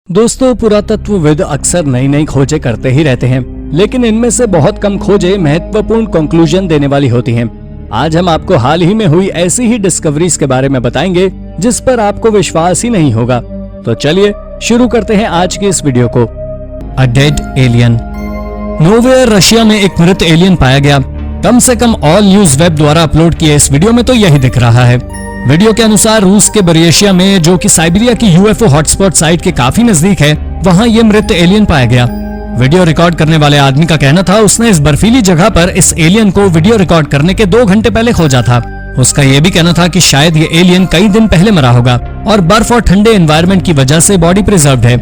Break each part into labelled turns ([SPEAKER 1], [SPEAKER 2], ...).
[SPEAKER 1] दोस्तों, पुरातत्वविद अक्सर नई नई खोजें करते ही रहते हैं, लेकिन इनमें से बहुत कम खोजें महत्वपूर्ण कंक्लूजन देने वाली होती हैं। आज हम आपको हाल ही में हुई ऐसी ही डिस्कवरीज के बारे में बताएंगे जिस पर आपको विश्वास ही नहीं होगा। तो चलिए शुरू करते हैं आज की इस वीडियो को। A dead alien. Nowhere Russia में एक मृत एलियन पाया गया। कम से कम ऑल न्यूज वेब द्वारा अपलोड किए इस वीडियो में तो यही दिख रहा है। वीडियो के अनुसार रूस के बरियशिया में, जो कि साइबेरिया की यूएफओ हॉटस्पॉट साइट के काफी नजदीक है, वहां ये मृत एलियन पाया गया। वीडियो रिकॉर्ड करने वाले आदमी का कहना था उसने इस बर्फीली जगह पर इस एलियन को वीडियो रिकॉर्ड करने के 2 घंटे पहले खोजा था। उसका यह भी कहना था कि शायद ये एलियन कई दिन पहले मरा होगा और बर्फ और ठंडे एनवायरनमेंट की वजह से बॉडी प्रिजर्व्ड है।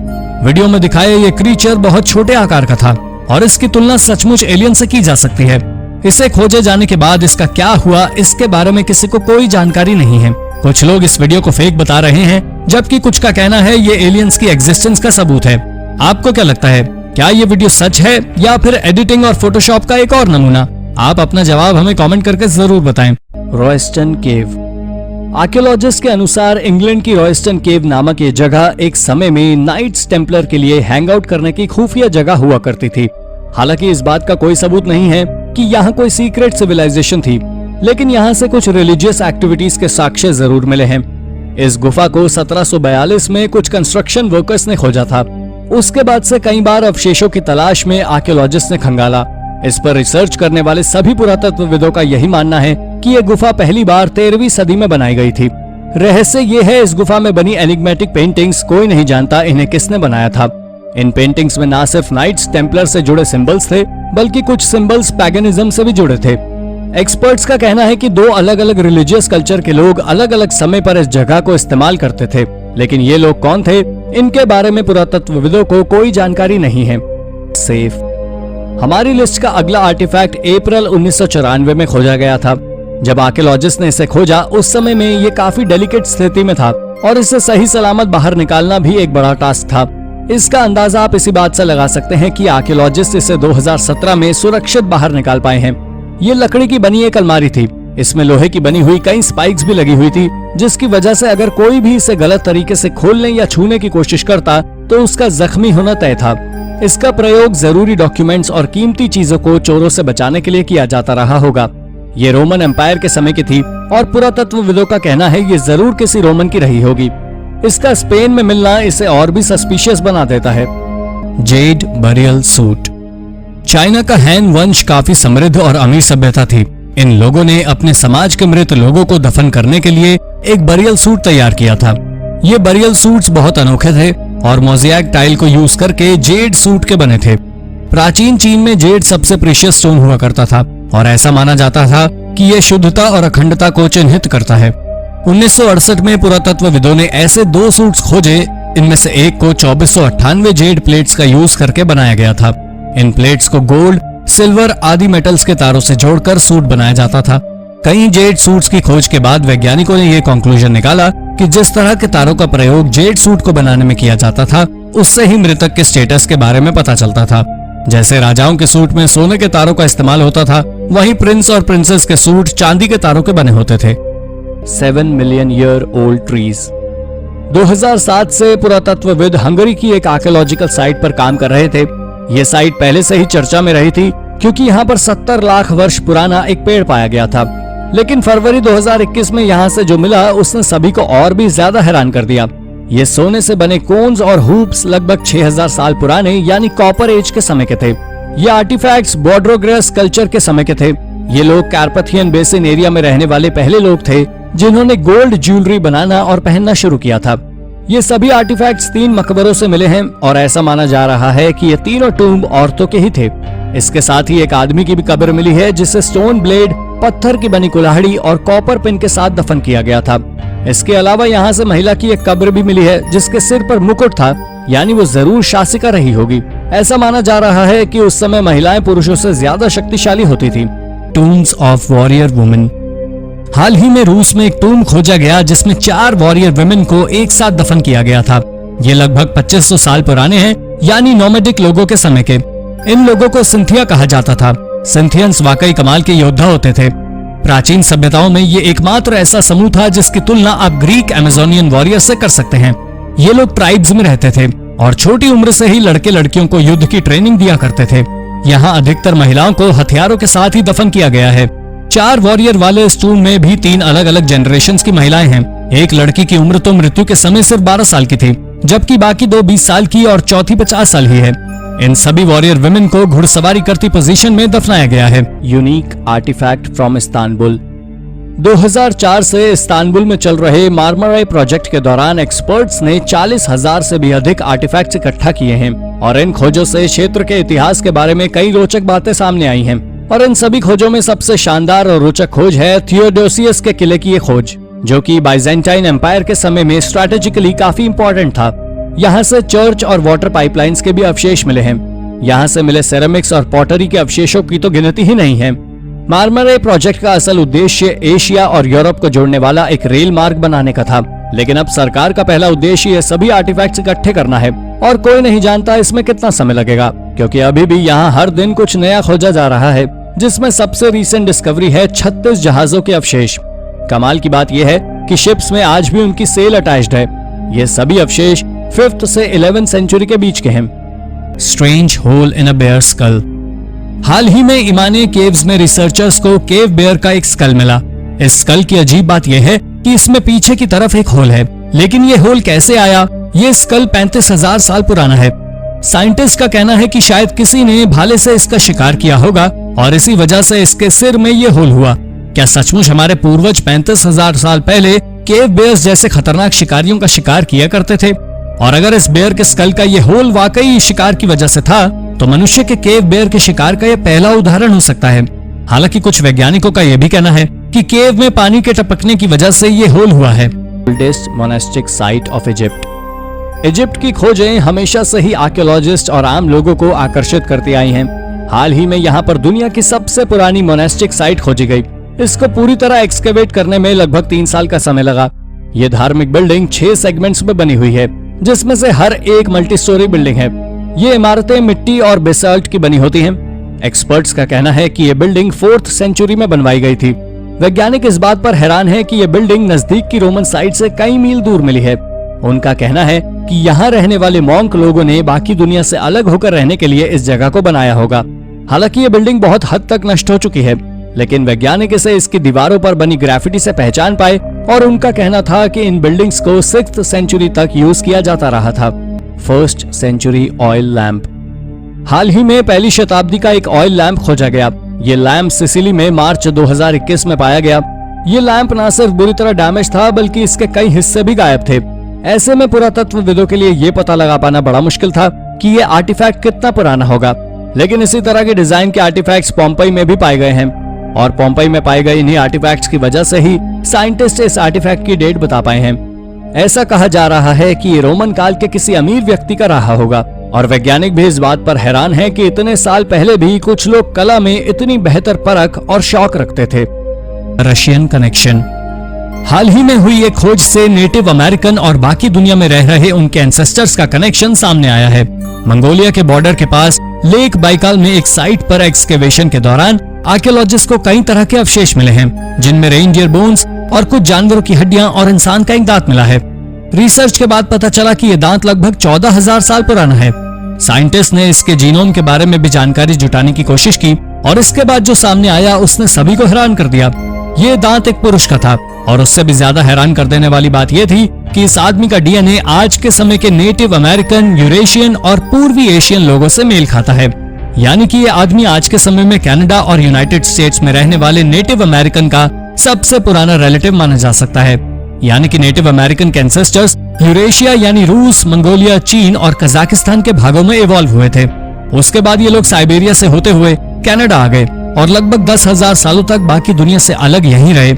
[SPEAKER 1] वीडियो में दिखाया ये क्रीचर बहुत छोटे आकार का था और इसकी तुलना सचमुच एलियन से की जा सकती है। इसे खोजे जाने के बाद इसका क्या हुआ, इसके बारे में किसी को कोई जानकारी नहीं है। कुछ लोग इस वीडियो को फेक बता रहे हैं, जबकि कुछ का कहना है ये एलियंस की एग्जिस्टेंस का सबूत है। आपको क्या लगता है, क्या ये वीडियो सच है या फिर एडिटिंग और फोटोशॉप का एक और नमूना? आप अपना जवाब हमें कमेंट करके जरूर बताएं। रॉयस्टन केव। आर्कियोलॉजिस्ट के अनुसार इंग्लैंड की रॉयस्टन केव नामक ये जगह एक समय में नाइट्स टेम्पलर के लिए हैंग आउट करने की खुफिया जगह हुआ करती थी। हालांकि इस बात का कोई सबूत नहीं है कि यहाँ कोई सीक्रेट सिविलाइजेशन थी, लेकिन यहाँ से कुछ रिलीजियस एक्टिविटीज के साक्ष्य जरूर मिले हैं। इस गुफा को 1742 में कुछ कंस्ट्रक्शन वर्कर्स ने खोजा था। उसके बाद से कई बार अवशेषों की तलाश में आर्कियोलॉजिस्ट ने खंगाला। इस पर रिसर्च करने वाले सभी पुरातत्वविदों का यही मानना है कि ये गुफा पहली बार 13वीं सदी में बनाई गई थी। रहस्य ये है, इस गुफा में बनी एनिग्मेटिक पेंटिंग्स कोई नहीं जानता इन्हें किसने बनाया था। इन पेंटिंग्स में न सिर्फ नाइट्स टेम्पलर से जुड़े सिंबल्स थे, बल्कि कुछ सिंबल्स पैगनिज्म से भी जुड़े थे। एक्सपर्ट्स का कहना है कि 2 अलग अलग रिलीजियस कल्चर के लोग अलग अलग समय पर इस जगह को इस्तेमाल करते थे, लेकिन ये लोग कौन थे, इनके बारे में पुरातत्वविदों को कोई जानकारी नहीं है। सेफ। हमारी लिस्ट का अगला आर्टिफैक्ट अप्रैल 1994 में खोजा गया था। जब आर्कियोलॉजिस्ट ने इसे खोजा, उस समय में ये काफी डेलिकेट स्थिति में था और इसे सही सलामत बाहर निकालना भी एक बड़ा टास्क था। इसका अंदाजा आप इसी बात से लगा सकते हैं कि आर्कियोलॉजिस्ट इसे 2017 में सुरक्षित बाहर निकाल पाए हैं। ये लकड़ी की बनी एक अलमारी थी। इसमें लोहे की बनी हुई कई स्पाइक्स भी लगी हुई थी, जिसकी वजह से अगर कोई भी इसे गलत तरीके से खोलने या छूने की कोशिश करता तो उसका जख्मी होना तय था। इसका प्रयोग जरूरी डॉक्यूमेंट्स और कीमती चीजों को चोरों से बचाने के लिए किया जाता रहा होगा। ये रोमन एम्पायर के समय की थी और पुरातत्वविदों का कहना है ये जरूर किसी रोमन की रही होगी। इसका स्पेन में मिलना इसे और भी सस्पिशियस बना देता है। Z burial suit. चाइना का हैन वंश काफी समृद्ध और अमीर सभ्यता थी। इन लोगों ने अपने समाज के मृत लोगों को दफन करने के लिए एक बरियल सूट तैयार किया था। ये बरियल सूट्स बहुत अनोखे थे और मोज़ेक टाइल को यूज करके जेड सूट के बने थे। प्राचीन चीन में जेड सबसे प्रीशियस स्टोन हुआ करता था और ऐसा माना जाता था कि यह शुद्धता और अखंडता को चिन्हित करता है। 1968 में पुरातत्वविदों ने ऐसे 2 सूट्स खोजे। इनमें से एक को 2498 जेड प्लेट्स का यूज करके बनाया गया था। इन प्लेट्स को गोल्ड, सिल्वर आदि मेटल्स के तारों से जोड़कर सूट बनाया जाता था। कई जेड सूट्स की खोज के बाद वैज्ञानिकों ने यह कंक्लूजन निकाला कि जिस तरह के तारों का प्रयोग जेड सूट को बनाने में किया जाता था, उससे ही मृतक के स्टेटस के बारे में पता चलता था। जैसे राजाओं के सूट में सोने के तारों का इस्तेमाल होता था, वहीं प्रिंस और प्रिंसेस के सूट चांदी के तारों के बने होते थे। 7 मिलियन ईयर ओल्ड ट्रीज। 2007 से पुरातत्वविद हंगरी की एक आर्कियोलॉजिकल साइट पर काम कर रहे थे। ये साइट पहले से ही चर्चा में रही थी क्योंकि यहाँ पर 70 लाख वर्ष पुराना एक पेड़ पाया गया था। लेकिन फरवरी 2021 में यहाँ से जो मिला उसने सभी को और भी ज्यादा हैरान कर दिया। ये सोने से बने कोन्स और हूप्स लगभग 6000 साल पुराने यानी कॉपर एज के समय के थे। ये आर्टिफैक्ट्स बोड्रोग्रेस कल्चर के समय के थे। ये लोग कार्पथियन बेसिन एरिया में रहने वाले पहले लोग थे जिन्होंने गोल्ड ज्वेलरी बनाना और पहनना शुरू किया था। ये सभी आर्टिफैक्ट्स 3 मकबरों से मिले हैं और ऐसा माना जा रहा है कि ये तीनों टूम्ब औरतों के ही थे। इसके साथ ही एक आदमी की भी कब्र मिली है जिसे स्टोन ब्लेड, पत्थर की बनी कुल्हाड़ी और कॉपर पिन के साथ दफन किया गया था। इसके अलावा यहाँ से महिला की एक कब्र भी मिली है जिसके सिर पर मुकुट था, यानी वो जरूर शासिका रही होगी। ऐसा माना जा रहा है कि उस समय महिलाएं पुरुषों से ज्यादा शक्तिशाली होती थी। Tombs of warrior women. हाल ही में रूस में एक टूम खोजा गया जिसमें 4 वॉरियर वुमेन को एक साथ दफन किया गया था। ये लगभग 2500 साल पुराने हैं, यानी नोमैडिक लोगों के समय के। इन लोगों को सिंथिया कहा जाता था। सिंथियंस वाकई कमाल के योद्धा होते थे। प्राचीन सभ्यताओं में ये एकमात्र ऐसा समूह था जिसकी तुलना आप ग्रीक अमेजोनियन वॉरियर से कर सकते हैं। ये लोग ट्राइब्स में रहते थे। और छोटी उम्र से ही लड़के लड़कियों को युद्ध की ट्रेनिंग दिया करते थे। यहाँ अधिकतर महिलाओं को हथियारों के साथ ही दफन किया गया है। 4 वॉरियर वाले इस टूम में भी 3 अलग अलग जनरेशंस की महिलाएं हैं। एक लड़की की उम्र तो मृत्यु के समय सिर्फ 12 साल की थी, जबकि बाकी 2 20 साल की और चौथी 50 साल ही है। इन सभी वॉरियर विमेन को घुड़सवारी करती पोजीशन में दफनाया गया है। Unique artefact from Istanbul. 2004 से इस्तांबुल में चल रहे मार्मराई प्रोजेक्ट के दौरान एक्सपर्ट्स ने 40,000 से भी अधिक आर्टिफैक्ट्स इकट्ठा किए हैं और इन खोजों से क्षेत्र के इतिहास के बारे में कई रोचक बातें सामने आई हैं। और इन सभी खोजों में सबसे शानदार और रोचक खोज है थियोडोसियस के किले की ये खोज, जो कि बाइजेंटाइन एम्पायर के समय में स्ट्रैटेजिकली काफी इंपॉर्टेंट था। यहाँ से चर्च और वाटर पाइपलाइंस के भी अवशेष मिले हैं। यहाँ से मिले सेरेमिक्स और पॉटरी के अवशेषों की तो गिनती ही नहीं है। मार्मराई प्रोजेक्ट का असल उद्देश्य एशिया और यूरोप को जोड़ने वाला एक रेल मार्ग बनाने का था, लेकिन अब सरकार का पहला उद्देश्य ये सभी आर्टिफैक्ट्स इकट्ठे करना है और कोई नहीं जानता इसमें कितना समय लगेगा, क्योंकि अभी भी यहाँ हर दिन कुछ नया खोजा जा रहा है, जिसमें सबसे रीसेंट डिस्कवरी है 36 जहाजों के अवशेष। कमाल की बात यह है कि शिप्स में आज भी उनकी सेल अटैच्ड है। ये सभी अवशेष 5th से 11th सेंचुरी के बीच के हैं। Strange whole in a bear school. हाल ही में इमाने केव्स में रिसर्चर्स को केव बेयर का एक स्कल मिला। इस स्कल की अजीब बात यह है कि इसमें पीछे की तरफ एक होल है, लेकिन ये होल कैसे आया? ये स्कल 35,000 साल पुराना है। साइंटिस्ट का कहना है कि शायद किसी ने भाले से इसका शिकार किया होगा और इसी वजह से इसके सिर में ये होल हुआ। क्या सचमुच हमारे पूर्वज 35,000 साल पहले केव बेयर्स जैसे खतरनाक शिकारियों का शिकार किया करते थे? और अगर इस बेयर के स्कल का ये होल वाकई शिकार की वजह से था, तो मनुष्य के केव बेयर के शिकार का यह पहला उदाहरण हो सकता है। हालांकि कुछ वैज्ञानिकों का यह भी कहना है कि केव में पानी के टपकने की वजह से ये होल हुआ है। Oldest monastic site of Egypt. Egypt की खोजें हमेशा से ही आर्कियोलॉजिस्ट और आम लोगों को आकर्षित करती आई हैं। हाल ही में यहाँ पर दुनिया की सबसे पुरानी मोनास्टिक साइट खोजी गई। इसको पूरी तरह एक्सकेवेट करने में लगभग 3 साल का समय लगा। ये धार्मिक बिल्डिंग 6 सेगमेंट्स में बनी हुई है, जिसमें से हर एक मल्टी स्टोरी बिल्डिंग है। ये इमारतें मिट्टी और बेसाल्ट की बनी होती हैं। एक्सपर्ट्स का कहना है कि ये बिल्डिंग 4th सेंचुरी में बनवाई गई थी। वैज्ञानिक इस बात पर हैरान है कि ये बिल्डिंग नजदीक की रोमन साइट से कई मील दूर मिली है। उनका कहना है कि यहाँ रहने वाले मॉन्क लोगों ने बाकी दुनिया से अलग होकर रहने के लिए इस जगह को बनाया होगा। हालांकि ये बिल्डिंग बहुत हद तक नष्ट हो चुकी है, लेकिन वैज्ञानिक इसे इसकी दीवारों पर बनी ग्राफिटी से पहचान पाए और उनका कहना था कि इन बिल्डिंग्स को 6th सेंचुरी तक यूज किया जाता रहा था। 1st century oil lamp. हाल ही में 1ली शताब्दी का एक ऑयल लैंप खोजा गया। ये लैंप सिसिली में मार्च 2021 में पाया गया। ये लैंप न सिर्फ बुरी तरह डैमेज था, बल्कि इसके कई हिस्से भी गायब थे। ऐसे में पुरातत्वविदों के लिए ये पता लगा पाना बड़ा मुश्किल था कि ये आर्टिफैक्ट कितना पुराना होगा। लेकिन इसी तरह के डिजाइन के आर्टिफैक्ट्स पोम्पई में भी पाए गए हैं और पोम्पई में पाए गए इन्हीं आर्टिफैक्ट्स की वजह से ही साइंटिस्ट इस आर्टिफैक्ट की डेट बता पाए हैं। ऐसा कहा जा रहा है कि ये रोमन काल के किसी अमीर व्यक्ति का रहा होगा और वैज्ञानिक भी इस बात पर हैरान है कि इतने साल पहले भी कुछ लोग कला में इतनी बेहतर परख और शौक रखते थे। Russian connection. हाल ही में हुई एक खोज से नेटिव अमेरिकन और बाकी दुनिया में रह रहे उनके एंसेस्टर्स का कनेक्शन सामने आया है। मंगोलिया के बॉर्डर के पास लेक बाइकाल में एक साइट पर एक्सकेवेशन के दौरान आर्कियोलॉजिस्ट को कई तरह के अवशेष मिले हैं, जिनमें रेनडियर बोन्स और कुछ जानवरों की हड्डियां और इंसान का एक दांत मिला है। रिसर्च के बाद पता चला कि यह दांत लगभग 14,000 साल पुराना है। साइंटिस्ट ने इसके जीनोम के बारे में भी जानकारी जुटाने की कोशिश की और इसके बाद जो सामने आया उसने सभी को हैरान कर दिया। ये दांत एक पुरुष का था और उससे भी ज्यादा हैरान कर देने वाली बात यह थी कि इस आदमी का डीएनए आज के समय के नेटिव अमेरिकन, यूरेशियन और पूर्वी एशियन लोगों से मेल खाता है। यानी कि ये आदमी आज के समय में कनाडा और यूनाइटेड स्टेट्स में रहने वाले नेटिव अमेरिकन का सबसे पुराना रिलेटिव माना जा सकता है। यानी कि नेटिव अमेरिकन के एंसेस्टर्स यूरेशिया यानी रूस, मंगोलिया, चीन और कजाकिस्तान के भागों में इवॉल्व हुए थे। उसके बाद ये लोग साइबेरिया से होते हुए कनाडा आ गए और लगभग 10,000 सालों तक बाकी दुनिया से अलग यहीं रहे।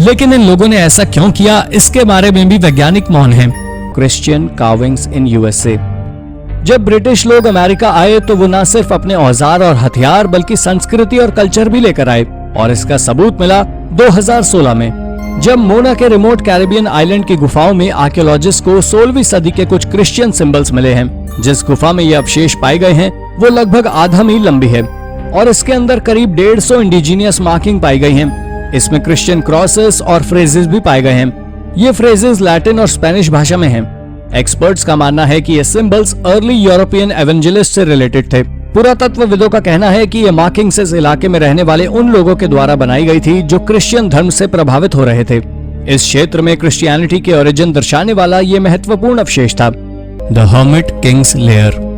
[SPEAKER 1] लेकिन इन लोगों ने ऐसा क्यों किया, इसके बारे में भी वैज्ञानिक मौन हैं। Christian carvings in USA. जब ब्रिटिश लोग अमेरिका आए तो वो न सिर्फ अपने औजार और हथियार बल्कि संस्कृति और कल्चर भी लेकर आए और इसका सबूत मिला 2016 में, जब मोना के रिमोट कैरिबियन आइलैंड की गुफाओं में आर्कियोलॉजिस्ट को 16वीं सदी के कुछ क्रिश्चियन सिंबल्स मिले हैं। जिस गुफा में ये अवशेष पाए गए हैं वो लगभग आधा मील लंबी है और इसके अंदर करीब 150 इंडिजीनियस मार्किंग पाई गई हैं। इसमें क्रिश्चियन क्रॉसेस और फ्रेजेस भी पाए गए हैं। ये फ्रेजेस लैटिन और स्पेनिश भाषा में हैं। एक्सपर्ट्स का मानना है कि ये सिंबल्स अर्ली यूरोपियन एवेंजलिस्ट से रिलेटेड थे। पुरातत्वविदों का कहना है कि ये मार्किंग्स इस इलाके में रहने वाले उन लोगों के द्वारा बनाई गई थी जो क्रिश्चियन धर्म से प्रभावित हो रहे थे। इस क्षेत्र में क्रिश्चियनिटी के ओरिजिन दर्शाने वाला ये महत्वपूर्ण अवशेष था। The hermit Kings layer.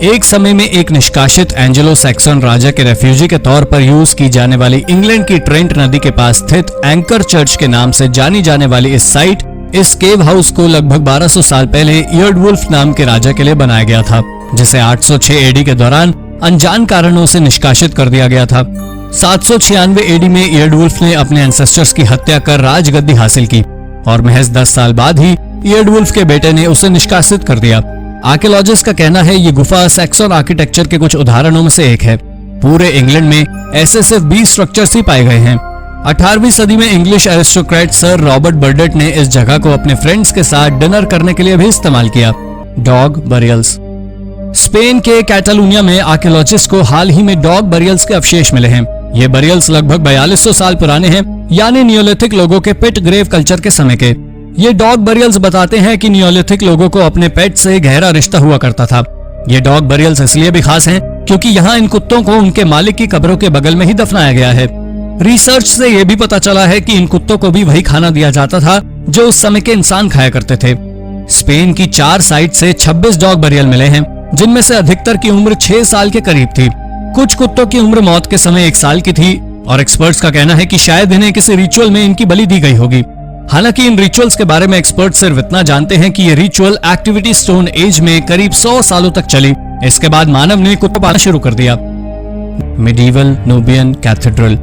[SPEAKER 1] एक समय में एक निष्कासित एंजेलो सैक्सन राजा के रेफ्यूजी के तौर पर यूज की जाने वाली इंग्लैंड की ट्रेंट नदी के पास स्थित एंकर चर्च के नाम से जानी जाने वाली इस साइट, इस केव हाउस को लगभग 1200 साल पहले इयर्डवुल्फ नाम के राजा के लिए बनाया गया था, जिसे 806 एडी के दौरान अनजान कारणों से निष्कासित कर दिया गया था। 796 एडी में इयर्डवुल्फ ने अपने एंसेस्टर्स की हत्या कर राजगद्दी हासिल की और महज 10 साल बाद ही इयर्डवुल्फ के बेटे ने उसे निष्कासित कर दिया। आर्कियोलॉजिस्ट का कहना है ये गुफा सैक्सन आर्किटेक्चर के कुछ उदाहरणों में से एक है। पूरे इंग्लैंड में ऐसे सिर्फ 20 स्ट्रक्चर्स ही पाए गए हैं। 18वीं सदी में English aristocrat sir Robert birth date ने इस जगह को अपने फ्रेंड्स के साथ डिनर करने के लिए भी इस्तेमाल किया। Dog burials. स्पेन के कैटालूनिया में आर्कियोलॉजिस्ट को हाल ही में डॉग बरियल्स के अवशेष मिले हैं। ये बरियल्स लगभग 4200 साल पुराने हैं, यानी नियोलिथिक लोगों के पिट ग्रेव कल्चर के समय के। ये डॉग बरियल्स बताते हैं कि नियोलिथिक लोगों को अपने पेट से गहरा रिश्ता हुआ करता था। ये डॉग बरियल्स इसलिए भी खास हैं क्योंकि यहाँ इन कुत्तों को उनके मालिक की कब्रों के बगल में ही दफनाया गया है। रिसर्च से यह भी पता चला है कि इन कुत्तों को भी वही खाना दिया जाता था जो उस समय के इंसान खाया करते थे। स्पेन की 4 साइट से 26 डॉग बरियल मिले हैं, जिनमें से अधिकतर की उम्र 6 साल के करीब थी। कुछ कुत्तों की उम्र मौत के समय 1 साल की थी और एक्सपर्ट्स का कहना है कि शायद इन्हें किसी रिचुअल में इनकी बलि दी गई होगी। हालांकि इन रिचुअल्स के बारे में एक्सपर्ट सिर्फ इतना जानते हैं कि ये रिचुअल एक्टिविटी स्टोन एज में करीब 100 सालों तक चली। इसके बाद मानव ने कुत्ते पालना शुरू कर दिया। Medieval Nubian cathedral.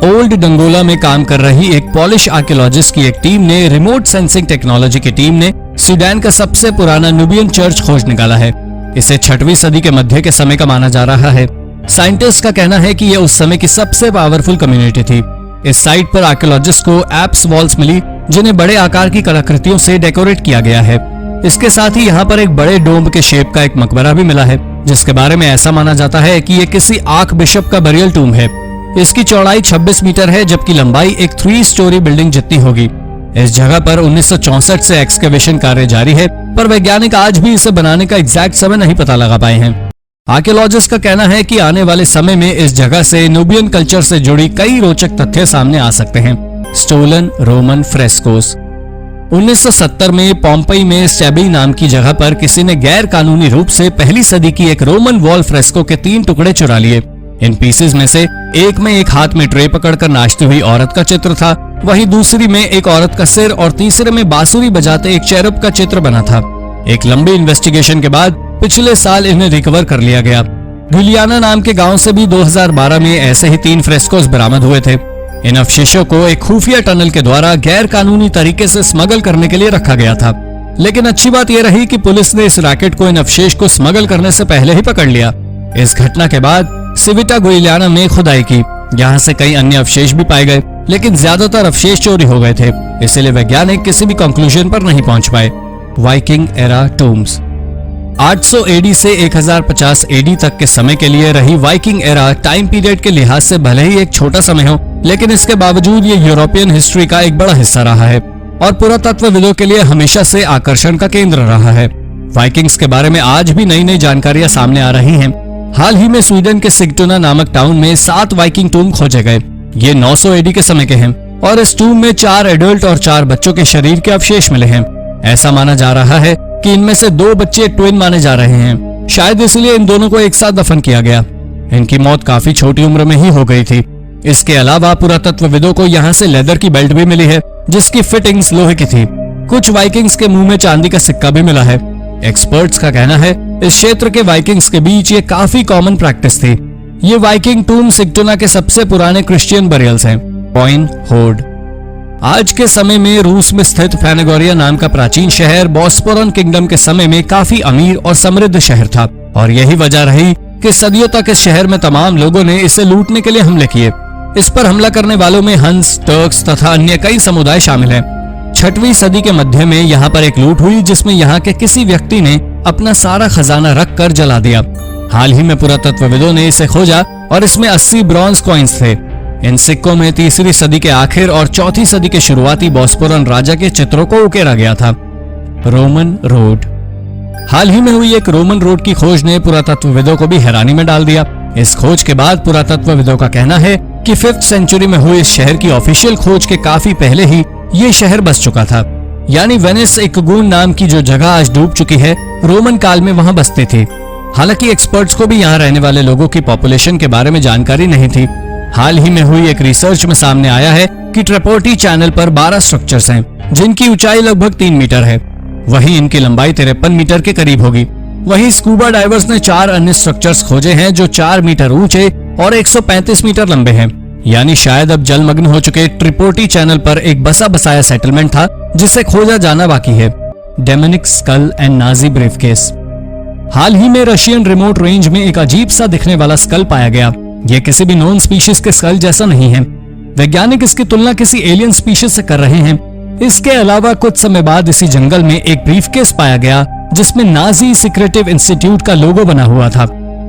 [SPEAKER 1] ओल्ड डंगोला में काम कर रही एक पॉलिश आर्कियोलॉजिस्ट की एक टीम ने रिमोट सेंसिंग टेक्नोलॉजी की टीम ने सूडान का सबसे पुराना नुबियन चर्च खोज निकाला है। इसे 6वीं सदी के मध्य के समय का माना जा रहा है। साइंटिस्ट का कहना है कि यह उस समय की सबसे पावरफुल कम्युनिटी थी। इस साइट पर आर्कियोलॉजिस्ट को एप्स वॉल्स मिली, जिन्हें बड़े आकार की कलाकृतियों से डेकोरेट किया गया है। इसके साथ ही यहाँ पर एक बड़े डोम के शेप का एक मकबरा भी मिला है, जिसके बारे में ऐसा माना जाता है कि ये किसी आर्क बिशप का बरियल टूम है। इसकी चौड़ाई 26 मीटर है, जबकि लंबाई एक 3 स्टोरी बिल्डिंग जितनी होगी। इस जगह पर 1964 से एक्सकेवेशन कार्य जारी है, पर वैज्ञानिक आज भी इसे बनाने का एग्जैक्ट समय नहीं पता लगा पाए हैं। आर्कियोलॉजिस्ट का कहना है कि आने वाले समय में इस जगह से नुबियन कल्चर से जुड़ी कई रोचक तथ्य सामने आ सकते हैं। Stolen Roman frescoes. 1970 में पोम्पई में स्टेबी नाम की जगह पर किसी ने गैर कानूनी रूप से पहली सदी की एक रोमन वॉल फ्रेस्को के 3 टुकड़े चुरा लिए। इन पीसेस में से एक में एक हाथ में ट्रे पकड़कर नाचती हुई औरत का चित्र था, वहीं दूसरी में एक औरत का सिर और तीसरे में बांसुरी बजाते एक चेरुब का चित्र बना था। एक लंबी इन्वेस्टिगेशन के बाद पिछले साल इन्हें रिकवर कर लिया गया। गुलियाना नाम के गांव से भी 2012 में ऐसे ही 3 फ्रेस्कोस बरामद हुए थे। इन अवशेषों को एक खुफिया टनल के द्वारा गैर कानूनी तरीके से स्मगल करने के लिए रखा गया था, लेकिन अच्छी बात यह रही कि पुलिस ने इस रैकेट को इन अवशेष को स्मगल करने से पहले ही पकड़ लिया। इस घटना के बाद सिविटा गुइलियाना में खुदाई की, यहाँ से कई अन्य अवशेष भी पाए गए, लेकिन ज्यादातर अवशेष चोरी हो गए थे, इसलिए वैज्ञानिक किसी भी कंक्लूजन पर नहीं पहुंच पाए। Viking era tombs. 800 एडी से 1050 एडी तक के समय के लिए रही वाइकिंग एरा टाइम पीरियड के लिहाज से भले ही एक छोटा समय हो, लेकिन इसके बावजूद ये यूरोपियन हिस्ट्री का एक बड़ा हिस्सा रहा है और पुरातत्वविदों के लिए हमेशा से आकर्षण का केंद्र रहा है। वाइकिंग्स के बारे में आज भी नई नई जानकारियां सामने आ रही हैं। हाल ही में स्वीडन के सिग्टुना नामक टाउन में 7 वाइकिंग टूम खोजे गए। ये 900 एडी के समय के हैं और इस टूम में 4 एडल्ट और 4 बच्चों के शरीर के अवशेष मिले हैं। ऐसा माना जा रहा है कि इनमें से 2 बच्चे ट्विन माने जा रहे हैं, शायद इसलिए इन दोनों को एक साथ दफन किया गया। इनकी मौत काफी छोटी उम्र में ही हो गई थी। इसके अलावा पुरातत्वविदों को यहाँ से लेदर की बेल्ट भी मिली है, जिसकी फिटिंग्स लोहे की थी। कुछ वाइकिंग्स के मुंह में चांदी का सिक्का भी मिला है। एक्सपर्ट्स का कहना है इस क्षेत्र के वाइकिंग्स के बीच ये काफी कॉमन प्रैक्टिस थी। ये वाइकिंग टूम सिग्टुना के सबसे पुराने क्रिश्चियन बरियल्स हैं। Pine horde. आज के समय में रूस में स्थित फैनेगोरिया नाम का प्राचीन शहर बॉस्पोरन किंगडम के समय में काफी अमीर और समृद्ध शहर था और यही वजह रही कि सदियों तक इस शहर में तमाम लोगों ने इसे लूटने के लिए हमले किए। इस पर हमला करने वालों में हंस, टर्क्स तथा अन्य कई समुदाय शामिल हैं। 6वीं सदी के मध्य में यहाँ पर एक लूट हुई जिसमें यहाँ के किसी व्यक्ति ने अपना सारा खजाना रख कर जला दिया। हाल ही में पुरातत्वविदों ने इसे खोजा और इसमें 80 ब्रॉन्ज कॉइन्स थे। इन सिक्कों में 3री सदी के आखिर और 4थी सदी के शुरुआती बॉस्पोरन राजा के चित्रों को उकेरा गया था। Roman road. हाल ही में हुई एक रोमन रोड की खोज ने पुरातत्वविदों को भी हैरानी में डाल दिया। इस खोज के बाद पुरातत्वविदों का कहना है कि 5th सेंचुरी में हुई इस शहर की ऑफिशियल खोज के काफी पहले ही ये शहर बस चुका था। यानी वेनिस इक्गुन नाम की जो जगह आज डूब चुकी है, रोमन काल में वहां बसती थी। हालांकि एक्सपर्ट्स को भी यहाँ रहने वाले लोगों की पॉपुलेशन के बारे में जानकारी नहीं थी। हाल ही में हुई एक रिसर्च में सामने आया है कि ट्रिपोर्टी चैनल पर 12 स्ट्रक्चर्स हैं, जिनकी ऊंचाई लगभग 3 मीटर है। वहीं इनकी लंबाई 53 मीटर के करीब होगी। वहीं स्कूबा डाइवर्स ने 4 अन्य स्ट्रक्चर्स खोजे हैं जो 4 मीटर ऊंचे और 135 मीटर लंबे हैं। यानी शायद अब जलमग्न हो चुके ट्रिपोर्टी चैनल पर एक बसा बसाया सेटलमेंट था जिसे खोजा जाना बाकी है। Demonic skull and Nazi briefcase. हाल ही में रशियन रिमोट रेंज में एक अजीब सा दिखने वाला स्कल पाया गया। यह किसी भी नॉन स्पीशीज के स्कल जैसा नहीं है। वैज्ञानिक इसकी तुलना किसी एलियन स्पीशीज से कर रहे हैं। इसके अलावा कुछ समय बाद इसी जंगल में एक ब्रीफकेस पाया गया जिसमें नाजी सीक्रेटिव इंस्टीट्यूट का लोगो बना हुआ था।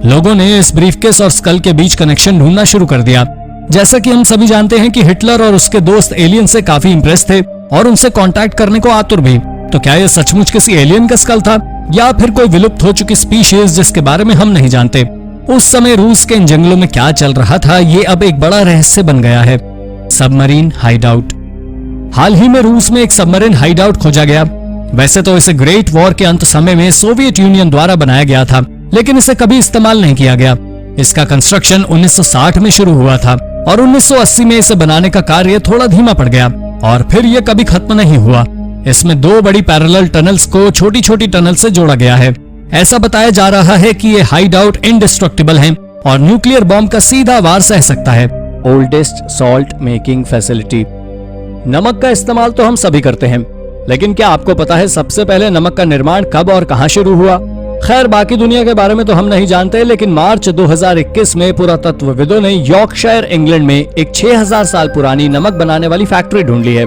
[SPEAKER 1] लोगों ने इस ब्रीफकेस और स्कल के बीच कनेक्शन ढूंढना शुरू कर दिया। जैसा कि हम सभी जानते हैं कि हिटलर और उसके दोस्त एलियन से काफी इंप्रेस थे और उनसे कांटेक्ट करने को आतुर भी। तो क्या यह सचमुच किसी एलियन का स्कल था या फिर कोई विलुप्त हो चुकी स्पीशीज जिसके बारे में हम नहीं जानते? उस समय रूस के इन जंगलों में क्या चल रहा था, ये अब एक बड़ा रहस्य बन गया है। Submarine hideout. हाल ही में रूस में एक सबमरीन हाइडआउट खोजा गया। वैसे तो इसे ग्रेट वॉर के अंत समय में सोवियत यूनियन द्वारा बनाया गया था, लेकिन इसे कभी इस्तेमाल नहीं किया गया। इसका कंस्ट्रक्शन 1960 में शुरू हुआ था और 1980 में इसे बनाने का कार्य थोड़ा धीमा पड़ गया और फिर यह कभी खत्म नहीं हुआ। इसमें 2 बड़ी पैरेलल टनल्स को छोटी छोटी टनल से जोड़ा गया है। ऐसा बताया जा रहा है कि ये हाइडआउट इंडिस्ट्रक्टिबल है और न्यूक्लियर बॉम्ब का सीधा वार सह सकता है। Oldest salt making facility. नमक का इस्तेमाल तो हम सभी करते हैं, लेकिन क्या आपको पता है सबसे पहले नमक का निर्माण कब और कहां शुरू हुआ? खैर, बाकी दुनिया के बारे में तो हम नहीं जानते, लेकिन मार्च 2021 में पुरातत्वविदों ने यॉर्कशायर इंग्लैंड में एक 6000 साल पुरानी नमक बनाने वाली फैक्ट्री ढूंढ ली है।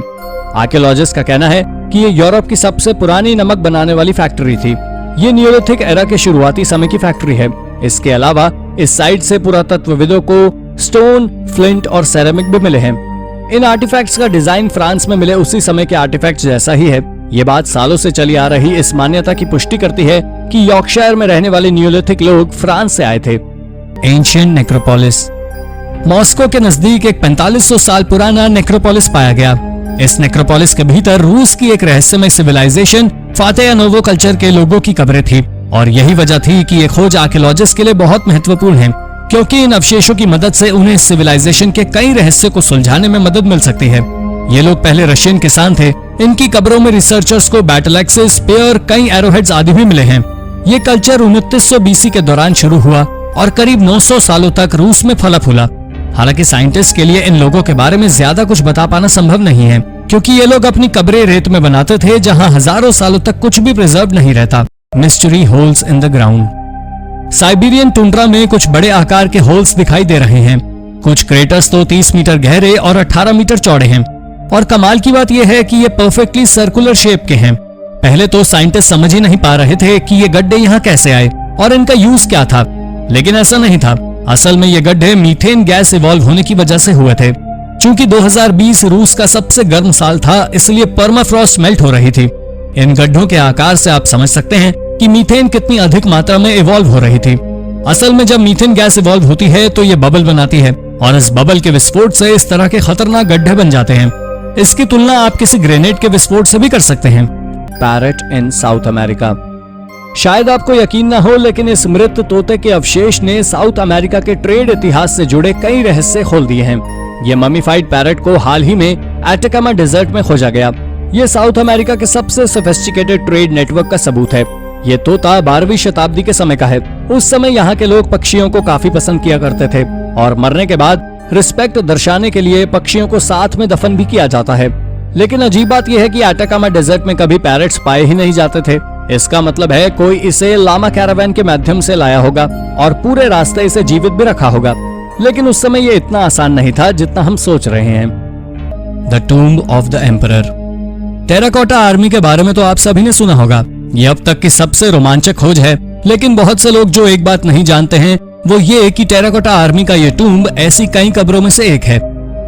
[SPEAKER 1] आर्कियोलॉजिस्ट का कहना है कि ये यूरोप की सबसे पुरानी नमक बनाने वाली फैक्ट्री थी। ये नियोलिथिक एरा के शुरुआती समय की फैक्ट्री है। इसके अलावा इस साइट से पुरातत्वविदों को स्टोन, फ्लिंट और सेरेमिक भी मिले हैं। इन आर्टिफैक्ट्स का डिजाइन फ्रांस में मिले उसी समय के आर्टिफैक्ट्स जैसा ही है। ये बात सालों से चली आ रही इस मान्यता की पुष्टि करती है कि यॉर्कशायर में रहने वाले नियोलिथिक लोग फ्रांस से आए थे। Ancient necropolis. मॉस्को के नजदीक एक 4500 साल पुराना नेक्रोपोलिस पाया गया। इस नेक्रोपोलिस के भीतर रूस की एक रहस्यमय सिविलाइजेशन फातेह-नोवो कल्चर के लोगों की कब्रें थी और यही वजह थी कि ये खोज आर्कियोलॉजिस्ट के लिए बहुत महत्वपूर्ण है, क्योंकि इन अवशेषों की मदद से उन्हें इस सिविलाइजेशन के कई रहस्य को सुलझाने में मदद मिल सकती है। ये लोग पहले रशियन किसान थे। इनकी कब्रों में रिसर्चर्स को बैटल एक्सेस, स्पीयर, कई एरोहेड्स आदि भी मिले हैं। ये कल्चर 2900 बीसी के दौरान शुरू हुआ और करीब 900 सालों तक रूस में फला फूला। हालांकि साइंटिस्ट के लिए इन लोगों के बारे में ज्यादा कुछ बता पाना संभव नहीं है, क्योंकि ये लोग अपनी कब्रें रेत में बनाते थे जहां हजारों सालों तक कुछ भी प्रिजर्व नहीं रहता। Mystery holes in the ground. Siberian tundra में कुछ बड़े आकार के होल्स दिखाई दे रहे हैं। कुछ क्रेटर्स तो 30 मीटर गहरे और 18 मीटर चौड़े हैं और कमाल की बात यह है कि ये परफेक्टली सर्कुलर शेप के हैं। पहले तो साइंटिस्ट समझ ही नहीं पा रहे थे कि ये गड्ढे यहाँ कैसे आए और इनका यूज क्या था, लेकिन ऐसा नहीं था। असल में ये गड्ढे मीथेन गैस इवॉल्व होने की वजह से हुए थे। चूंकि 2020 रूस का सबसे गर्म साल था, इसलिए परमाफ्रॉस्ट मेल्ट हो रही थी। इन गड्ढों के आकार से आप समझ सकते हैं कि मीथेन कितनी अधिक मात्रा में इवॉल्व हो रही थी। असल में जब मीथेन गैस इवॉल्व होती है तो ये बबल बनाती है और इस बबल के विस्फोट से इस तरह के खतरनाक गड्ढे बन जाते हैं। इसकी तुलना आप किसी ग्रेनेड के विस्फोट से भी कर सकते हैं। पैरेट इन साउथ अमेरिका। शायद आपको यकीन न हो, लेकिन इस मृत तोते के अवशेष ने साउथ अमेरिका के ट्रेड इतिहास से जुड़े कई रहस्य खोल दिए हैं। ये ममीफाइड पैरेट को हाल ही में एटाकामा डेजर्ट में खोजा गया। ये साउथ अमेरिका के सबसे सोफिस्टिकेटेड ट्रेड नेटवर्क का सबूत है। ये तोता 12वीं शताब्दी के समय का है। उस समय यहाँ के लोग पक्षियों को काफी पसंद किया करते थे और मरने के बाद रिस्पेक्ट दर्शाने के लिए पक्षियों को साथ में दफन भी किया जाता है। लेकिन अजीब बात यह है कि एटाकामा डेजर्ट में कभी पैरेट्स पाए ही नहीं जाते थे। इसका मतलब है कोई इसे लामा कैरावैन के माध्यम से लाया होगा और पूरे रास्ते इसे जीवित भी रखा होगा। लेकिन उस समय ये इतना आसान नहीं था जितना हम सोच रहे हैं। The tomb of the emperor. Terracotta army के बारे में तो आप सभी ने सुना होगा। ये अब तक की सबसे रोमांचक खोज है, लेकिन बहुत से लोग जो एक बात नहीं जानते हैं वो ये कि टेराकोटा आर्मी का ये टूम्ब ऐसी कई कब्रों में से एक है।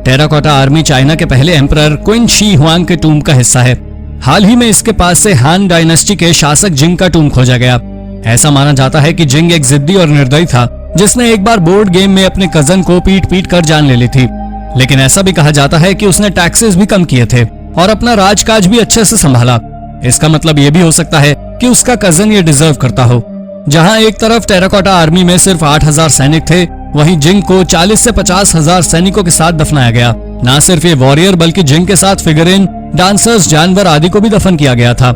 [SPEAKER 1] टेराकोटा आर्मी चाइना के पहले एम्परर क्विन शी हुआंग के टूम्ब का हिस्सा है। हाल ही में इसके पास से हान डायनेस्टी के शासक जिंग का टूम खोजा गया। ऐसा माना जाता है कि जिंग एक जिद्दी और निर्दयी था, जिसने एक बार बोर्ड गेम में अपने कजन को पीट पीट कर जान ले ली थी। लेकिन ऐसा भी कहा जाता है कि उसने टैक्सेस भी कम किए थे और अपना राजकाज भी अच्छे से संभाला। इसका मतलब ये भी हो सकता है कि उसका कजन ये डिजर्व करता हो। जहां एक तरफ टेराकोटा आर्मी में सिर्फ 8,000 सैनिक थे, वहीं जिंग को 40 से 50,000 सैनिकों के साथ दफनाया गया। न सिर्फ ये वॉरियर बल्कि जिंग के साथ फिगरिन, डांसर्स, जानवर आदि को भी दफन किया गया था।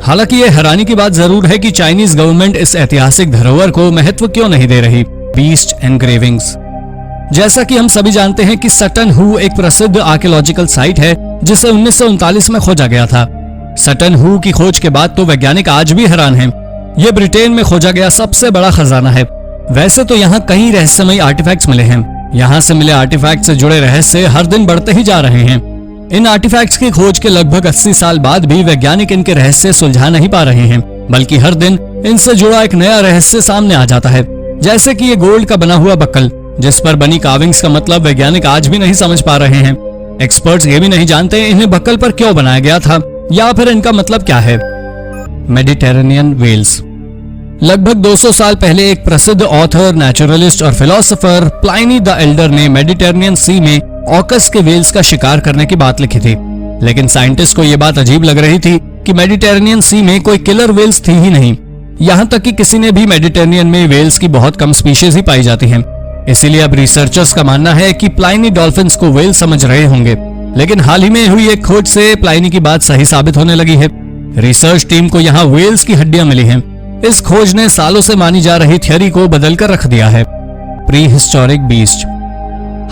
[SPEAKER 1] हालांकि ये हैरानी की बात जरूर है कि चाइनीज गवर्नमेंट इस ऐतिहासिक धरोहर को महत्व क्यों नहीं दे रही। Beast engravings. जैसा कि हम सभी जानते हैं कि सटन हू एक प्रसिद्ध आर्कियोलॉजिकल साइट है जिसे 1939 में खोजा गया था। सटन हू की खोज के बाद तो वैज्ञानिक आज भी हैरान हैं। ये ब्रिटेन में खोजा गया सबसे बड़ा खजाना है। वैसे तो यहाँ कई रहस्यमयी आर्टिफैक्ट्स मिले हैं। यहाँ से मिले आर्टिफैक्ट से जुड़े रहस्य हर दिन बढ़ते ही जा रहे हैं। इन आर्टिफैक्ट्स की खोज के लगभग 80 साल बाद भी वैज्ञानिक इनके रहस्य सुलझा नहीं पा रहे हैं, बल्कि हर दिन इनसे जुड़ा एक नया रहस्य सामने आ जाता है। जैसे कि ये गोल्ड का बना हुआ बक्कल, जिस पर बनी कार्विंग्स का मतलब वैज्ञानिक आज भी नहीं समझ पा रहे हैं। एक्सपर्ट्स ये भी नहीं जानते इन्हें बक्कल पर क्यों बनाया गया था या फिर इनका मतलब क्या है। Mediterranean whales. लगभग 200 साल पहले एक प्रसिद्ध ऑथर, नेचुरलिस्ट और फिलोसोफर प्लाइनी द एल्डर ने मेडिटेरेनियन सी में ऑकस के व्हेल्स का शिकार करने की बात लिखी थी। लेकिन साइंटिस्ट को यह बात अजीब लग रही थी कि मेडिटेरेनियन सी में कोई किलर व्हेल्स थी ही नहीं। यहाँ तक कि किसी ने भी मेडिटेरेनियन में व्हेल्स की बहुत कम स्पीशीज ही पाई जाती हैं। इसीलिए अब रिसर्चर्स का मानना है कि प्लाइनी डॉल्फिन्स को व्हेल समझ रहे होंगे। लेकिन हाल ही में हुई एक खोज से प्लाइनी की बात सही साबित होने लगी है। रिसर्च टीम को यहाँ व्हेल्स की हड्डियां मिली हैं। इस खोज ने सालों से मानी जा रही थ्योरी को बदलकर रख दिया है। Prehistoric beast.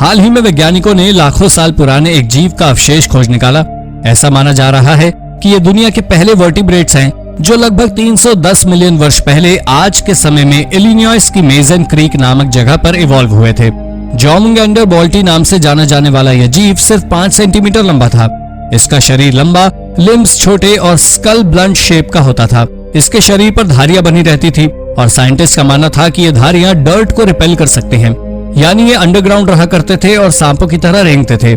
[SPEAKER 1] हाल ही में वैज्ञानिकों ने लाखों साल पुराने एक जीव का अवशेष खोज निकाला। ऐसा माना जा रहा है कि ये दुनिया के पहले वर्टिब्रेट्स हैं जो लगभग 310 मिलियन वर्ष पहले आज के समय में इलिनॉइस की मेजन क्रीक नामक जगह पर इवॉल्व हुए थे। जोमगैंडर बोल्टी नाम से जाना जाने वाला यह जीव सिर्फ 5 सेंटीमीटर लंबा था। इसका शरीर लंबा, लिम्स छोटे और स्कल ब्लंट शेप का होता था। इसके शरीर पर धारियां बनी रहती थी और साइंटिस्ट का मानना था कि ये धारियां डर्ट को रिपेल कर सकते हैं, यानी ये अंडरग्राउंड रहा करते थे और सांपों की तरह रेंगते थे।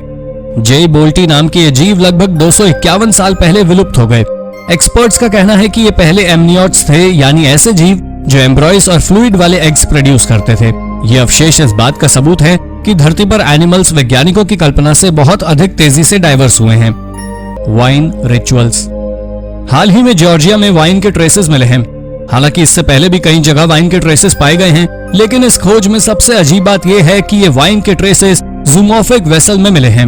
[SPEAKER 1] जे बोल्टी नाम के ये जीव लगभग 251 साल पहले विलुप्त हो गए। एक्सपर्ट्स का कहना है कि ये पहले एमनियोट्स थे, यानी ऐसे जीव जो एम्ब्रॉयस और फ्लूइड वाले एग्स प्रोड्यूस करते थे। ये अवशेष इस बात का सबूत है कि धरती पर एनिमल्स वैज्ञानिकों की कल्पना से बहुत अधिक तेजी से डाइवर्स हुए हैं। Wine rituals. हाल ही में जॉर्जिया में वाइन के ट्रेसेस मिले हैं। हालांकि इससे पहले भी कई जगह वाइन के ट्रेसेस पाए गए हैं, लेकिन इस खोज में सबसे अजीब बात यह है कि ये वाइन के ट्रेसेस ज़ूमॉर्फिक वेसल में मिले हैं।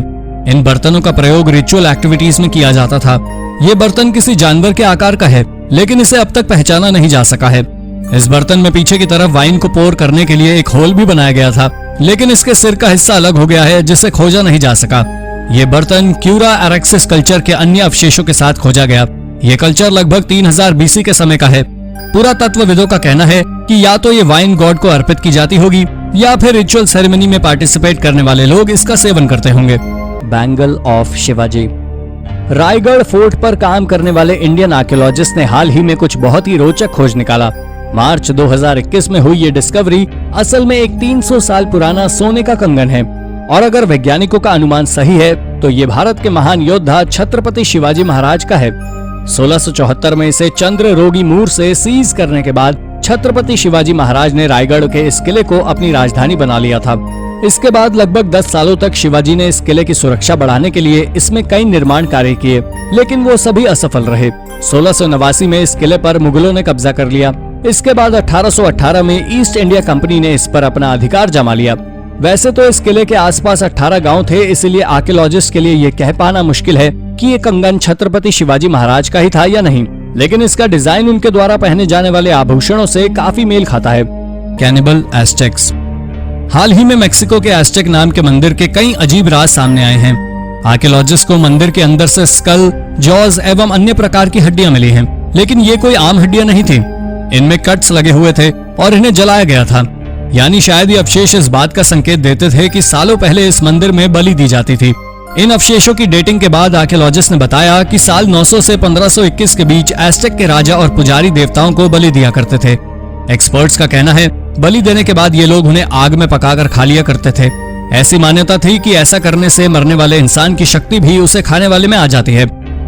[SPEAKER 1] इन बर्तनों का प्रयोग रिचुअल एक्टिविटीज में किया जाता था। ये बर्तन किसी जानवर के आकार का है, लेकिन इसे अब तक पहचाना नहीं जा सका है। इस बर्तन में पीछे की तरफ वाइन को पोर करने के लिए एक होल भी बनाया गया था, लेकिन इसके सिर का हिस्सा अलग हो गया है जिसे खोजा नहीं जा सका। ये बर्तन क्यूरा एरेक्सिस कल्चर के अन्य अवशेषों के साथ खोजा गया। ये कल्चर लगभग 3000 बीसी के समय का है। पुरातत्वविदों का कहना है कि या तो ये वाइन गॉड को अर्पित की जाती होगी या फिर रिचुअल सेरेमनी में पार्टिसिपेट करने वाले लोग इसका सेवन करते होंगे। Bangle of Shivaji. Raigarh fort पर काम करने वाले इंडियन आर्कियोलॉजिस्ट ने हाल ही में कुछ बहुत ही रोचक खोज निकाला। मार्च 2021 में हुई ये डिस्कवरी असल में एक 300 साल पुराना सोने का कंगन है, और अगर वैज्ञानिकों का अनुमान सही है तो ये भारत के महान योद्धा छत्रपति शिवाजी महाराज का है। 1674 में इसे चंद्र रोगी मूर से सीज करने के बाद छत्रपति शिवाजी महाराज ने रायगढ़ के इस किले को अपनी राजधानी बना लिया था। इसके बाद लगभग 10 सालों तक शिवाजी ने इस किले की सुरक्षा बढ़ाने के लिए इसमें कई निर्माण कार्य किए, लेकिन वो सभी असफल रहे। 1689 में इस किले पर मुगलों ने कब्जा कर लिया। इसके बाद 1818 में ईस्ट इंडिया कंपनी ने इस पर अपना अधिकार जमा लिया। वैसे तो इस किले के आसपास 18 गांव थे, इसलिए आर्कियोलॉजिस्ट के लिए ये कह पाना मुश्किल है कि ये कंगन छत्रपति शिवाजी महाराज का ही था या नहीं, लेकिन इसका डिजाइन उनके द्वारा पहने जाने वाले आभूषणों से काफी मेल खाता है। Cannibal Aztecs. हाल ही में मेक्सिको के एस्टेक नाम के मंदिर के कई अजीब राज सामने आए हैं। आर्कियोलॉजिस्ट को मंदिर के अंदर से स्कल, जॉज एवं अन्य प्रकार की हड्डियां मिली हैं, लेकिन ये कोई आम हड्डियां नहीं थी। इनमें कट्स लगे हुए थे और इन्हें जलाया गया था, यानी शायद ये अवशेष इस बात का संकेत देते थे कि सालों पहले इस मंदिर में बलि दी जाती थी। इन अवशेषों की डेटिंग के बाद आर्कियोलॉजिस्ट ने बताया कि साल 900 से 1521 के बीच एस्टेक के राजा और पुजारी देवताओं को बलि दिया करते थे। एक्सपर्ट्स का कहना है बलि देने के बाद ये लोग उन्हें आग में पकाकर खा लिया करते थे। ऐसी मान्यता थी कि ऐसा करने से मरने वाले इंसान की शक्ति भी उसे खाने वाले में आ जाती है।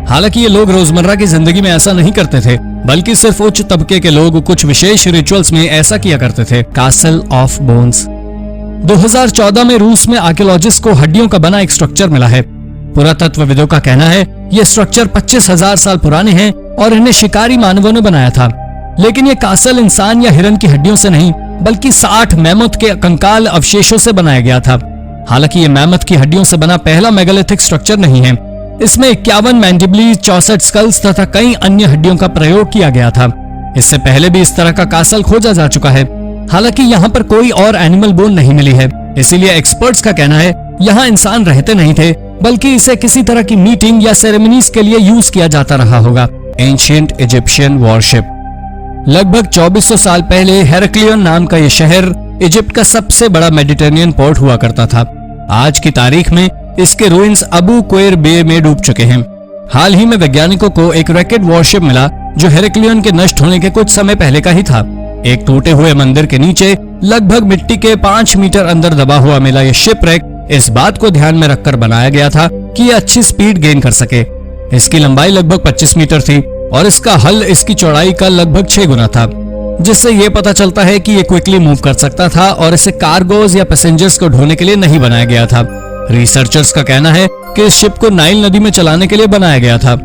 [SPEAKER 1] हालांकि ये लोग रोजमर्रा की जिंदगी में ऐसा नहीं करते थे, बल्कि सिर्फ उच्च तबके के लोग कुछ विशेष रिचुअल्स में ऐसा किया करते थे। Castle of bones. 2014 में रूस में आर्कियोलॉजिस्ट को हड्डियों का बना एक स्ट्रक्चर मिला है। पुरातत्वविदों का कहना है ये स्ट्रक्चर 25,000 साल पुराने हैं और इन्हें शिकारी मानवों ने बनाया था। लेकिन ये कासल इंसान या हिरन की हड्डियों से नहीं, बल्कि 60 मैमथ के कंकाल अवशेषों से बनाया गया था। हालांकि ये मैमथ की हड्डियों से बना पहला मेगालिथिक स्ट्रक्चर नहीं है। इसमें 51 मैंडिबली, 64 स्कल्स तथा कई अन्य हड्डियों का प्रयोग किया गया था। इससे पहले भी इस तरह का कासल खोजा जा चुका है। हालांकि यहाँ पर कोई और एनिमल बोन नहीं मिली है, इसीलिए एक्सपर्ट्स का कहना है यहाँ इंसान रहते नहीं थे, बल्कि इसे किसी तरह की मीटिंग या सेरेमनीज के लिए यूज किया जाता रहा होगा। Ancient Egyptian worship. लगभग 2400 साल पहले हेराक्लियन नाम का यह शहर इजिप्ट का सबसे बड़ा मेडिटेरेनियन पोर्ट हुआ करता था। आज की तारीख में इसके रुइंस अबू क्वेर बे में डूब चुके हैं। हाल ही में वैज्ञानिकों को एक रॉकेट वॉरशिप मिला जो हेराक्लियन के नष्ट होने के कुछ समय पहले का ही था। एक टूटे हुए मंदिर के नीचे लगभग मिट्टी के 5 मीटर अंदर दबा हुआ मिला यह शिपरेक इस बात को ध्यान में रखकर बनाया गया था कि यह अच्छी स्पीड गेन कर सके। इसकी लंबाई लगभग 25 मीटर थी और इसका हल इसकी चौड़ाई का लगभग 6 गुना था, जिससे ये पता चलता है कि ये क्विकली मूव कर सकता था और इसे कार्गोज या पैसेंजर्स को ढोने के लिए नहीं बनाया गया था। रिसर्चर्स का कहना है कि इस शिप को नाइल नदी में चलाने के लिए बनाया गया था।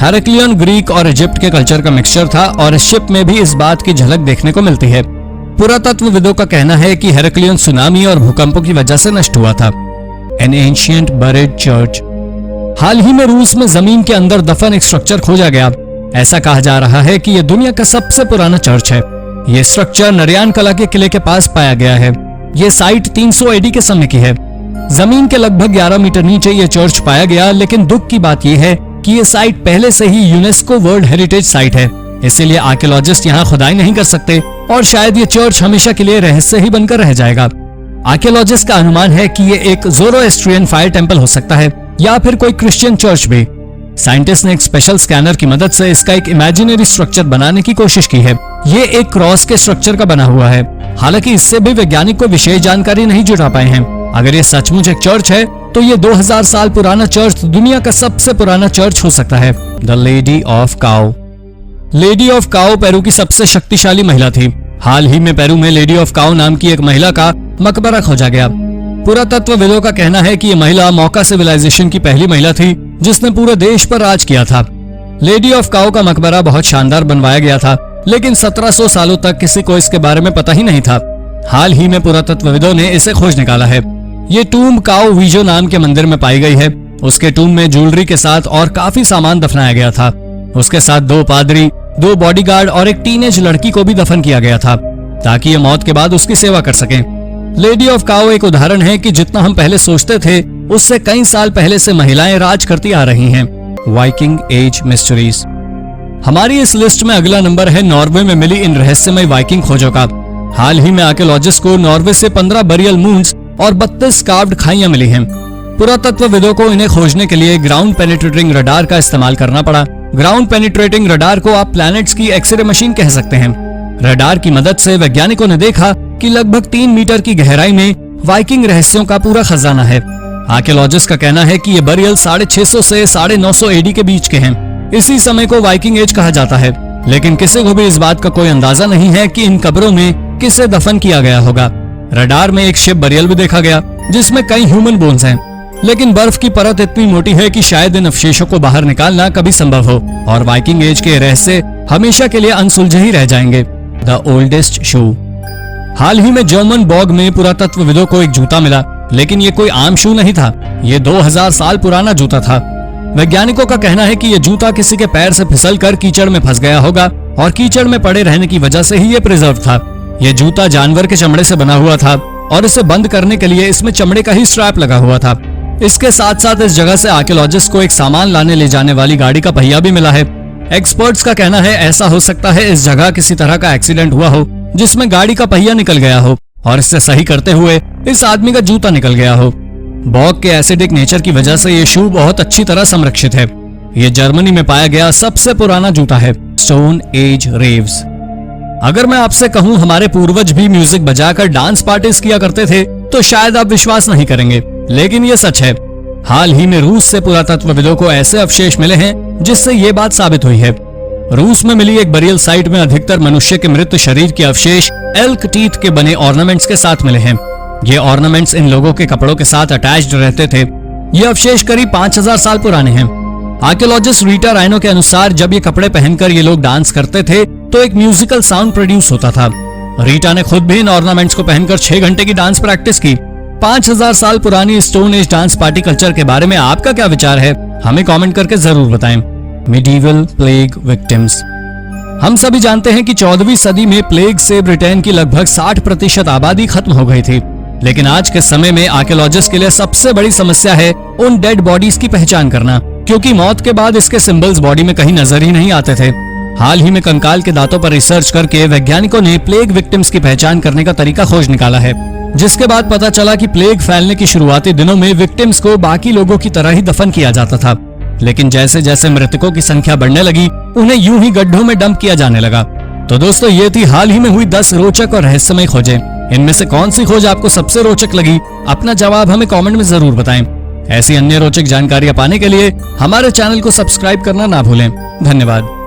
[SPEAKER 1] हेराक्लियन ग्रीक और इजिप्ट के कल्चर का मिक्सचर था और इस शिप में भी इस बात की झलक देखने को मिलती है। पुरातत्वविदों का कहना है कि हेराक्लियन सुनामी और भूकंपों की वजह से नष्ट हुआ था। An ancient buried church. हाल ही में रूस में जमीन के अंदर दफन एक स्ट्रक्चर खोजा गया। ऐसा कहा जा रहा है कि यह दुनिया का सबसे पुराना चर्च है। यह स्ट्रक्चर नरियान कला के किले के पास पाया गया है। यह साइट 300 एडी के समय की है। जमीन के लगभग 11 मीटर नीचे यह चर्च पाया गया, लेकिन दुख की बात यह है कि यह साइट पहले से ही यूनेस्को वर्ल्ड हेरिटेज साइट है, इसीलिए आर्कियोलॉजिस्ट यहाँ खुदाई नहीं कर सकते और शायद ये चर्च हमेशा के लिए रहस्य ही बनकर रह जाएगा। आर्कियोलॉजिस्ट का अनुमान है कि ये एक ज़ोरोएस्ट्रियन फायर टेम्पल हो सकता है या फिर कोई क्रिश्चियन चर्च भी। साइंटिस्ट ने एक स्पेशल स्कैनर की मदद से इसका एक इमेजिनरी स्ट्रक्चर बनाने की कोशिश की है। ये एक क्रॉस के स्ट्रक्चर का बना हुआ है। हालांकि इससे भी वैज्ञानिक को विशेष जानकारी नहीं जुटा पाए हैं। अगर ये सचमुच एक चर्च है तो ये 2000 साल पुराना चर्च दुनिया का सबसे पुराना चर्च हो सकता है। The lady of Cao. Lady of Cao Peru की सबसे शक्तिशाली महिला थी। हाल ही में पेरू में लेडी ऑफ काओ नाम की एक महिला का मकबरा खोजा गया। पुरातत्वविदों का कहना है कि यह महिला मौका सिविलाइजेशन की पहली महिला थी जिसने पूरे देश पर राज किया था। लेडी ऑफ काओ का मकबरा बहुत शानदार बनवाया गया था, लेकिन 1700 सालों तक किसी को इसके बारे में पता ही नहीं था। हाल ही में पुरातत्वविदों ने इसे खोज निकाला है। ये टूम काओ वीजो नाम के मंदिर में पाई गई है। उसके टूम में ज्वेलरी के साथ और काफी सामान दफनाया गया था। उसके साथ 2 पादरी, 2 बॉडीगार्ड और एक टीनेज लड़की को भी दफन किया गया था ताकि ये मौत के बाद उसकी सेवा कर सकें। लेडी ऑफ काओ एक उदाहरण है कि जितना हम पहले सोचते थे उससे कई साल पहले से महिलाएं राज करती आ रही हैं। Viking age mysteries. हमारी इस लिस्ट में अगला नंबर है नॉर्वे में मिली इन रहस्यमय वाइकिंग खोजों का। हाल ही में आर्कियोलॉजिस्ट को नॉर्वे से 15 बरियल मून्स और 32 कार्व्ड खाइयां मिली हैं। पुरातत्वविदों को इन्हें खोजने के लिए ग्राउंड पेनिट्रेटिंग रडार का इस्तेमाल करना पड़ा। ग्राउंड पेनिट्रेटिंग रडार को आप प्लैनेट्स की एक्सरे मशीन कह सकते हैं। रडार की मदद से वैज्ञानिकों ने देखा कि लगभग 3 मीटर की गहराई में वाइकिंग रहस्यों का पूरा खजाना है। आर्कियोलॉजिस्ट का कहना है कि ये बरियल 650 से 950 एडी के बीच के हैं। इसी समय को वाइकिंग एज कहा जाता है, लेकिन किसी को भी इस बात का कोई अंदाजा नहीं है कि इन कब्रों में किसे दफन किया गया होगा। रडार में एक शिप बरियल भी देखा गया जिसमें कई ह्यूमन बोन्स हैं, लेकिन बर्फ की परत इतनी मोटी है कि शायद इन अवशेषों को बाहर निकालना कभी संभव हो और वाइकिंग एज के रहस्य हमेशा के लिए अनसुलझे ही रह जाएंगे। द ओल्डेस्ट शू। हाल ही में जर्मन बॉग में पुरातत्वविदों को एक जूता मिला, लेकिन ये कोई आम शू नहीं था। ये 2000 साल पुराना जूता था। वैज्ञानिकों का कहना है कि यह जूता किसी के पैर से फिसलकर कीचड़ में फंस गया होगा और कीचड़ में पड़े रहने की वजह से ही ये प्रिजर्व था। यह जूता जानवर के चमड़े से बना हुआ था और इसे बंद करने के लिए इसमें चमड़े का ही स्ट्रैप लगा हुआ था। इसके साथ साथ इस जगह से आर्कियोलॉजिस्ट को एक सामान लाने ले जाने वाली गाड़ी का पहिया भी मिला है। एक्सपर्ट्स का कहना है ऐसा हो सकता है इस जगह किसी तरह का एक्सीडेंट हुआ हो जिसमें गाड़ी का पहिया निकल गया हो और इससे सही करते हुए इस आदमी का जूता निकल गया हो। बॉग के एसिडिक नेचर की वजह से ये शू बहुत अच्छी तरह संरक्षित है। ये जर्मनी में पाया गया सबसे पुराना जूता है। Stone age रेव्स। अगर मैं आपसे कहूं हमारे पूर्वज भी म्यूजिक बजाकर डांस पार्टीज किया करते थे तो शायद आप विश्वास नहीं करेंगे, लेकिन ये सच है। हाल ही में रूस से पुरातत्वविदों को ऐसे अवशेष मिले हैं जिससे ये बात साबित हुई है। रूस में मिली एक बरियल साइट में अधिकतर मनुष्य के मृत शरीर के अवशेष एल्क टीथ के बने ऑर्नामेंट्स के साथ मिले हैं। ये ऑर्नामेंट्स इन लोगों के कपड़ों के साथ अटैच्ड रहते थे। ये अवशेष करीब 5000 साल पुराने हैं। आर्कियोलॉजिस्ट रीटा राइनो के अनुसार जब ये कपड़े पहनकर ये लोग डांस करते थे तो एक म्यूजिकल साउंड प्रोड्यूस होता था। रीटा ने खुद भी इन ऑर्नामेंट्स को पहनकर 6 घंटे की डांस प्रैक्टिस की। 5000 साल पुरानी stone age dance party culture के बारे में आपका क्या विचार है, हमें कमेंट करके जरूर बताएं। Medieval plague victims. हम सभी जानते हैं कि 14वीं सदी में प्लेग से ब्रिटेन की लगभग 60% आबादी खत्म हो गई थी। लेकिन आज के समय में आर्कियोलॉजिस्ट के लिए सबसे बड़ी समस्या है उन डेड बॉडीज की पहचान करना, क्योंकि मौत के बाद इसके सिंबल्स बॉडी में कहीं नजर ही नहीं आते थे। हाल ही में कंकाल के दांतों पर रिसर्च करके वैज्ञानिकों ने प्लेग विक्टिम्स की पहचान करने का तरीका खोज निकाला है, जिसके बाद पता चला कि प्लेग फैलने की शुरुआती दिनों में विक्टिम्स को बाकी लोगों की तरह ही दफन किया जाता था। लेकिन जैसे जैसे मृतकों की संख्या बढ़ने लगी, उन्हें यूं ही गड्ढों में डंप किया जाने लगा। तो दोस्तों, ये थी हाल ही में हुई 10 रोचक और रहस्यमय खोजें। इनमें से कौन सी खोज आपको सबसे रोचक लगी? अपना जवाब हमें कमेंट में जरूर बताएं। ऐसी अन्य रोचक जानकारियां पाने के लिए हमारे चैनल को सब्सक्राइब करना ना भूलें। धन्यवाद।